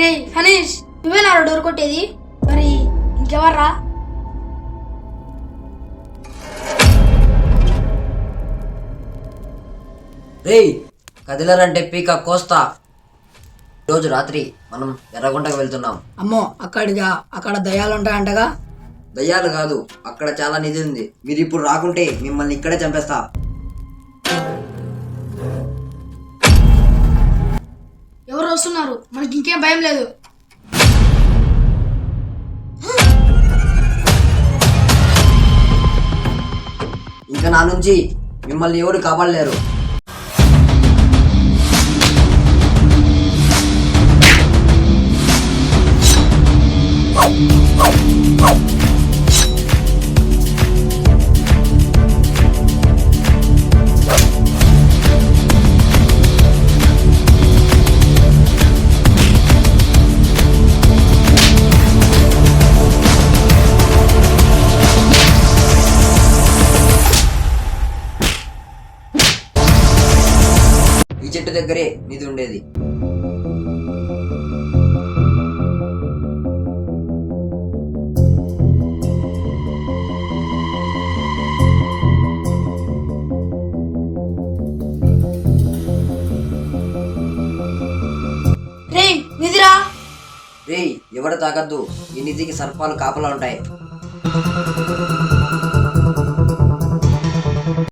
రే హనీష్, నువ్వేనా డోర్ కొట్టేది? మరి ఇంకెవర్రా? రేయ్, కదిలరంటే పీక కోస్తా. రోజు రాత్రి మనం ఎర్రగుంటకు వెళ్తున్నాం. అమ్మో అక్కడిగా, అక్కడ దయ్యాలు ఉంటాయంటగా. దయ్యాలు కాదు, అక్కడ చాలా నిధి ఉంది. మీరు ఇప్పుడు రాకుంటే మిమ్మల్ని ఇక్కడే చంపేస్తా. ఎవరు వస్తున్నారు? మనకి ఇంకేం భయం లేదు. ఇంకా నా నుంచి మిమ్మల్ని ఎవరు కాపాడలేరు. ఈ చెట్టు దగ్గరే నిధి ఉండేది. రే నిధిరా. రేయ్, ఎవరు తాగద్దు. ఈ నిధికి సర్పాలు కాపలా ఉంటాయి.